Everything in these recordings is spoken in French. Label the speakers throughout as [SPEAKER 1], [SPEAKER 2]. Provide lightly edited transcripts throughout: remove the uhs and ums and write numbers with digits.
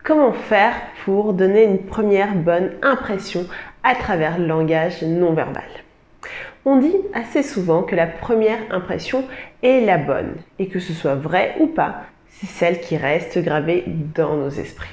[SPEAKER 1] Comment faire pour donner une première bonne impression à travers le langage non verbal? On dit assez souvent que la première impression est la bonne et que ce soit vrai ou pas, c'est celle qui reste gravée dans nos esprits.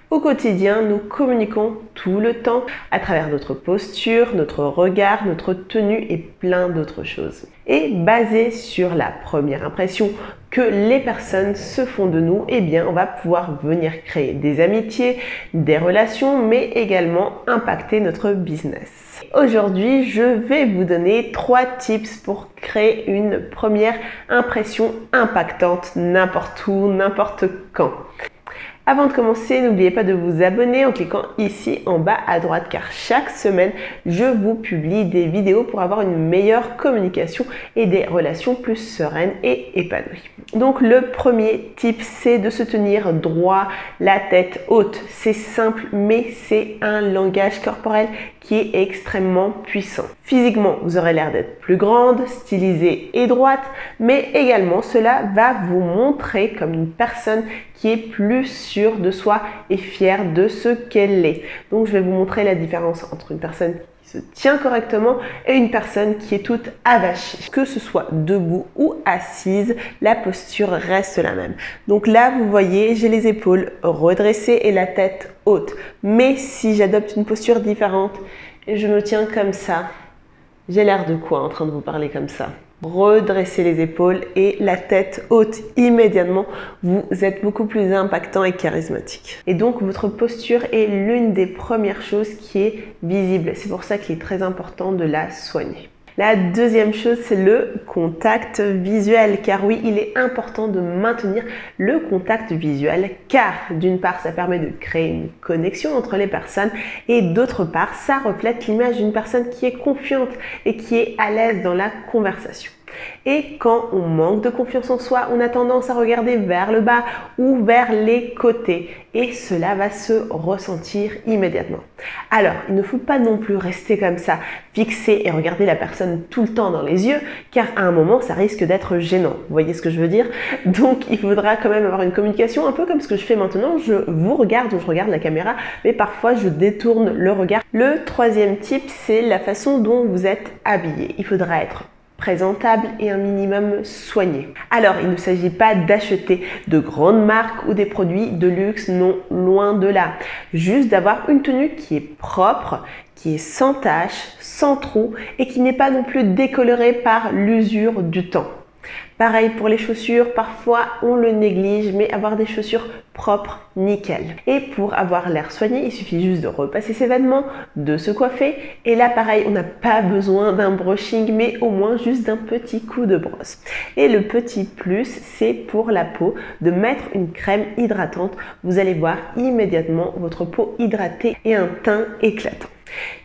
[SPEAKER 1] Au quotidien, nous communiquons tout le temps à travers notre posture, notre regard, notre tenue et plein d'autres choses. Et basé sur la première impression que les personnes se font de nous, eh bien, on va pouvoir venir créer des amitiés, des relations, mais également impacter notre business. Aujourd'hui, je vais vous donner 3 tips pour créer une première impression impactante n'importe où, n'importe quand. Avant de commencer, n'oubliez pas de vous abonner en cliquant ici en bas à droite car chaque semaine, je vous publie des vidéos pour avoir une meilleure communication et des relations plus sereines et épanouies. Donc le premier tip, c'est de se tenir droit, la tête haute. C'est simple, mais c'est un langage corporel qui est extrêmement puissant. Physiquement, vous aurez l'air d'être plus grande, stylisée et droite, mais également cela va vous montrer comme une personne qui est plus sûre de soi et fière de ce qu'elle est. Donc je vais vous montrer la différence entre une personne qui se tient correctement et une personne qui est toute avachée. Que ce soit debout ou assise, la posture reste la même. Donc là, vous voyez, j'ai les épaules redressées et la tête haute. Mais si j'adopte une posture différente et je me tiens comme ça, j'ai l'air de quoi en train de vous parler comme ça? Redressez les épaules et la tête haute immédiatement, vous êtes beaucoup plus impactant et charismatique. Et donc votre posture est l'une des premières choses qui est visible. C'est pour ça qu'il est très important de la soigner. La deuxième chose, c'est le contact visuel, car oui, il est important de maintenir le contact visuel, car d'une part, ça permet de créer une connexion entre les personnes et d'autre part, ça reflète l'image d'une personne qui est confiante et qui est à l'aise dans la conversation. Et quand on manque de confiance en soi, on a tendance à regarder vers le bas ou vers les côtés et cela va se ressentir immédiatement. Alors, il ne faut pas non plus rester comme ça, fixé et regarder la personne tout le temps dans les yeux, car à un moment, ça risque d'être gênant. Vous voyez ce que je veux dire? Donc, il faudra quand même avoir une communication un peu comme ce que je fais maintenant. Je vous regarde ou je regarde la caméra, mais parfois, je détourne le regard. Le troisième type, c'est la façon dont vous êtes habillé. Il faudra être présentable et un minimum soigné. Alors, il ne s'agit pas d'acheter de grandes marques ou des produits de luxe, non, loin de là. Juste d'avoir une tenue qui est propre, qui est sans tache, sans trou et qui n'est pas non plus décolorée par l'usure du temps. Pareil pour les chaussures, parfois on le néglige, mais avoir des chaussures propres, nickel. Et pour avoir l'air soigné, il suffit juste de repasser ses vêtements, de se coiffer. Et là, pareil, on n'a pas besoin d'un brushing, mais au moins juste d'un petit coup de brosse. Et le petit plus, c'est pour la peau, de mettre une crème hydratante. Vous allez voir immédiatement votre peau hydratée et un teint éclatant.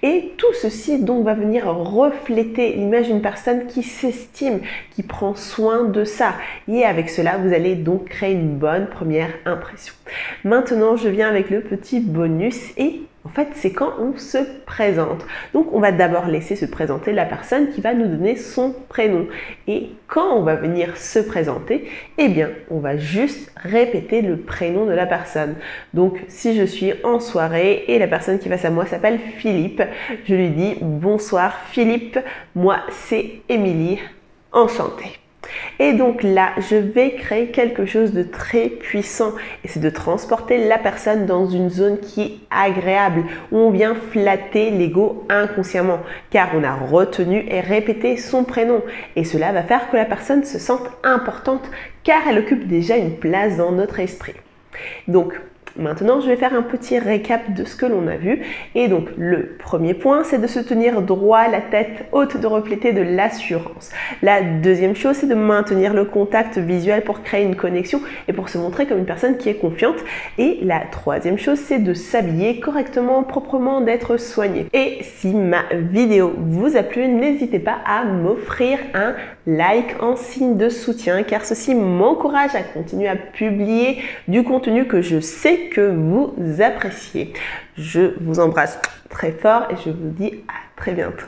[SPEAKER 1] Et tout ceci donc va venir refléter l'image d'une personne qui s'estime, qui prend soin de ça. Et avec cela, vous allez donc créer une bonne première impression. Maintenant, je viens avec le petit bonus et en fait, c'est quand on se présente. Donc, on va d'abord laisser se présenter la personne qui va nous donner son prénom. Et quand on va venir se présenter, eh bien, on va juste répéter le prénom de la personne. Donc, si je suis en soirée et la personne qui est face à moi s'appelle Philippe, je lui dis « Bonsoir Philippe, moi c'est Émilie, enchantée ». Et donc là, je vais créer quelque chose de très puissant et c'est de transporter la personne dans une zone qui est agréable, où on vient flatter l'ego inconsciemment, car on a retenu et répété son prénom. Et cela va faire que la personne se sente importante, car elle occupe déjà une place dans notre esprit. Donc, maintenant, je vais faire un petit récap de ce que l'on a vu. Et donc, le premier point, c'est de se tenir droit, la tête haute, de refléter de l'assurance. La deuxième chose, c'est de maintenir le contact visuel pour créer une connexion et pour se montrer comme une personne qui est confiante. Et la troisième chose, c'est de s'habiller correctement, proprement, d'être soigné. Et si ma vidéo vous a plu, n'hésitez pas à m'offrir un like en signe de soutien, car ceci m'encourage à continuer à publier du contenu que je sais que vous appréciez. Je vous embrasse très fort et je vous dis à très bientôt.